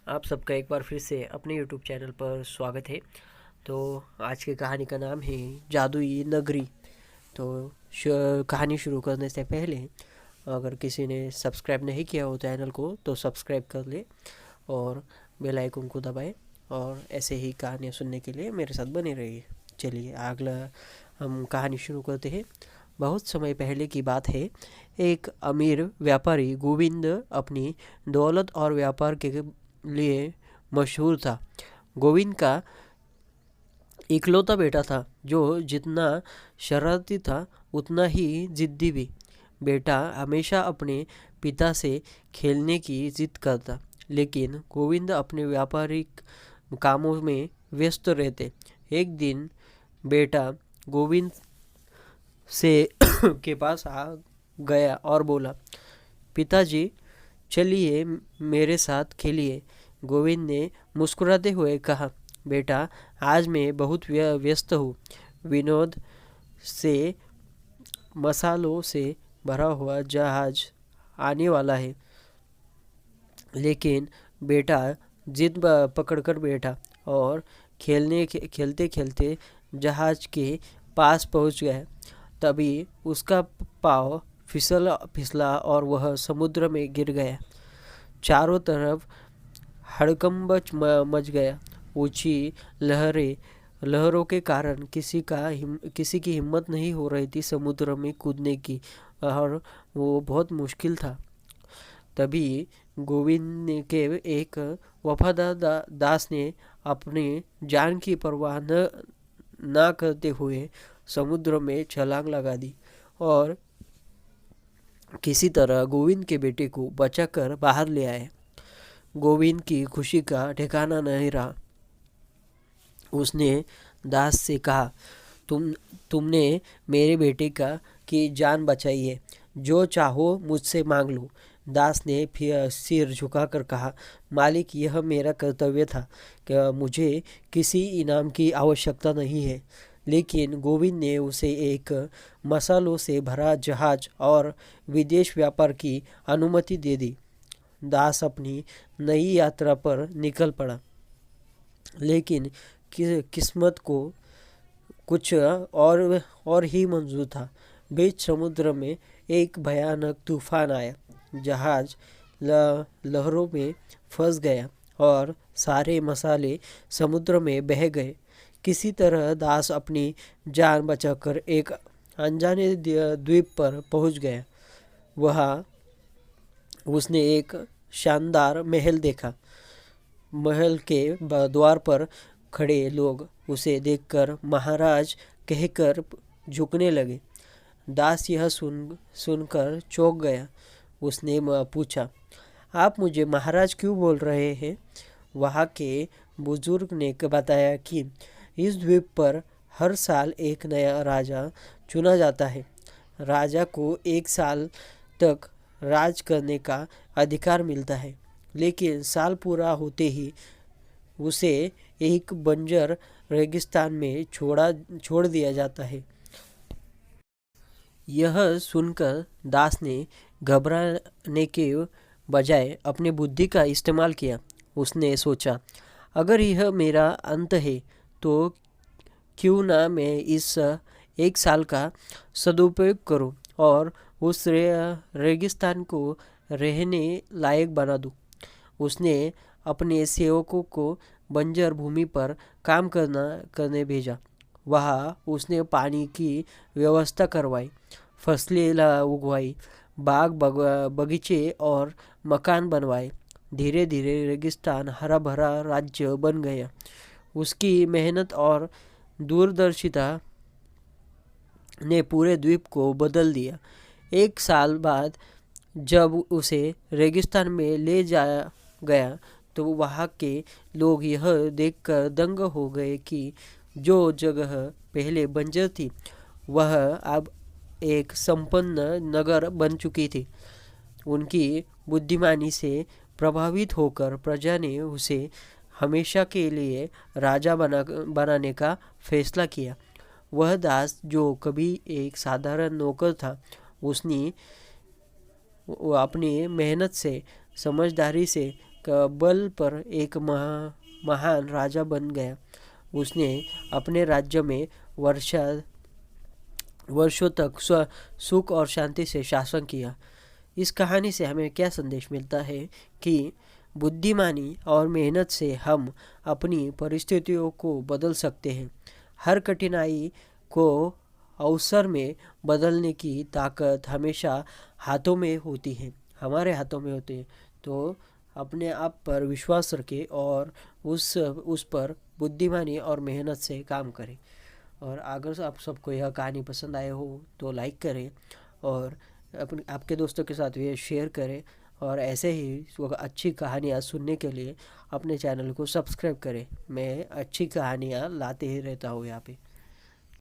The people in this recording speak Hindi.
आप सबका एक बार फिर से अपने YouTube चैनल पर स्वागत है। तो आज की कहानी का नाम है जादुई नगरी। तो कहानी शुरू करने से पहले अगर किसी ने सब्सक्राइब नहीं किया हो चैनल को तो सब्सक्राइब कर ले और बेल आइकन को दबाएं और ऐसे ही कहानियाँ सुनने के लिए मेरे साथ बने रहिए। चलिए अगला हम कहानी शुरू करते हैं। बहुत समय पहले की बात है। एक अमीर व्यापारी गोविंद अपनी दौलत और व्यापार के लिए मशहूर था। गोविंद का इकलौता बेटा था जो जितना शरारती था उतना ही जिद्दी भी। बेटा हमेशा अपने पिता से खेलने की जिद करता, लेकिन गोविंद अपने व्यापारिक कामों में व्यस्त रहते। एक दिन बेटा गोविंद से के पास आ गया और बोला, पिताजी चलिए मेरे साथ खेलिए। गोविंद ने मुस्कुराते हुए कहा, बेटा आज मैं बहुत व्यस्त हूँ। विनोद से मसालों से भरा हुआ जहाज आने वाला है। लेकिन बेटा जिद पकड़कर बैठा और खेलते खेलते जहाज के पास पहुँच गया। तभी उसका पाँव फिसला और वह समुद्र में गिर गया। चारों तरफ हड़कंप मच गया। ऊंची लहरों के कारण किसी की हिम्मत नहीं हो रही थी समुद्र में कूदने की, और वो बहुत मुश्किल था। तभी गोविंद के एक वफादार दास ने अपनी जान की परवाह न करते हुए समुद्र में छलांग लगा दी और किसी तरह गोविंद के बेटे को बचाकर बाहर ले आए। गोविंद की खुशी का ठिकाना नहीं रहा। उसने दास से कहा, तुमने मेरे बेटे की जान बचाई है, जो चाहो मुझसे मांग लो। दास ने फिर सिर झुकाकर कहा, मालिक यह मेरा कर्तव्य था कि मुझे किसी इनाम की आवश्यकता नहीं है। लेकिन गोविंद ने उसे एक मसालों से भरा जहाज और विदेश व्यापार की अनुमति दे दी। दास अपनी नई यात्रा पर निकल पड़ा, लेकिन किस्मत को कुछ और ही मंजूर था। बीच समुद्र में एक भयानक तूफान आया। जहाज लहरों में फंस गया और सारे मसाले समुद्र में बह गए। किसी तरह दास अपनी जान बचाकर एक अनजाने द्वीप पर पहुंच गया। वहाँ उसने एक शानदार महल देखा। महल के द्वार पर खड़े लोग उसे देखकर महाराज कहकर झुकने लगे। दास यह सुनकर चौंक गया। उसने पूछा, आप मुझे महाराज क्यों बोल रहे हैं? वहाँ के बुजुर्ग ने बताया कि इस द्वीप पर हर साल एक नया राजा चुना जाता है। राजा को 1 साल तक राज करने का अधिकार मिलता है, लेकिन साल पूरा होते ही उसे एक बंजर रेगिस्तान में छोड़ दिया जाता है। यह सुनकर दास ने घबराने के बजाय अपनी बुद्धि का इस्तेमाल किया। उसने सोचा, अगर यह मेरा अंत है तो क्यों ना मैं इस 1 साल का सदुपयोग करूं और उस रेगिस्तान को रहने लायक बना दूं। उसने अपने सेवकों को बंजर भूमि पर काम करने भेजा। वहाँ उसने पानी की व्यवस्था करवाई, फसलें उगवाई, बगीचे और मकान बनवाए। धीरे धीरे रेगिस्तान हरा भरा राज्य बन गया। उसकी मेहनत और दूरदर्शिता ने पूरे द्वीप को बदल दिया। 1 साल बाद जब उसे रेगिस्तान में ले जाया गया तो वहाँ के लोग यह देखकर दंग हो गए कि जो जगह पहले बंजर थी वह अब एक संपन्न नगर बन चुकी थी। उनकी बुद्धिमानी से प्रभावित होकर प्रजा ने उसे हमेशा के लिए राजा बनाने का फैसला किया। वह दास जो कभी एक साधारण नौकर था, उसने अपनी मेहनत से समझदारी से बल पर एक महान राजा बन गया। उसने अपने राज्य में वर्षों तक सुख और शांति से शासन किया। इस कहानी से हमें क्या संदेश मिलता है कि बुद्धिमानी और मेहनत से हम अपनी परिस्थितियों को बदल सकते हैं। हर कठिनाई को अवसर में बदलने की ताकत हमेशा हाथों में होती है, हमारे हाथों में होती है। तो अपने आप पर विश्वास रखें और उस पर बुद्धिमानी और मेहनत से काम करें। और अगर आप सबको यह कहानी पसंद आए हो तो लाइक करें और अपने आपके दोस्तों के साथ भी शेयर करें। और ऐसे ही अच्छी कहानियाँ सुनने के लिए अपने चैनल को सब्सक्राइब करें। मैं अच्छी कहानियाँ लाते ही रहता हूँ यहाँ पे।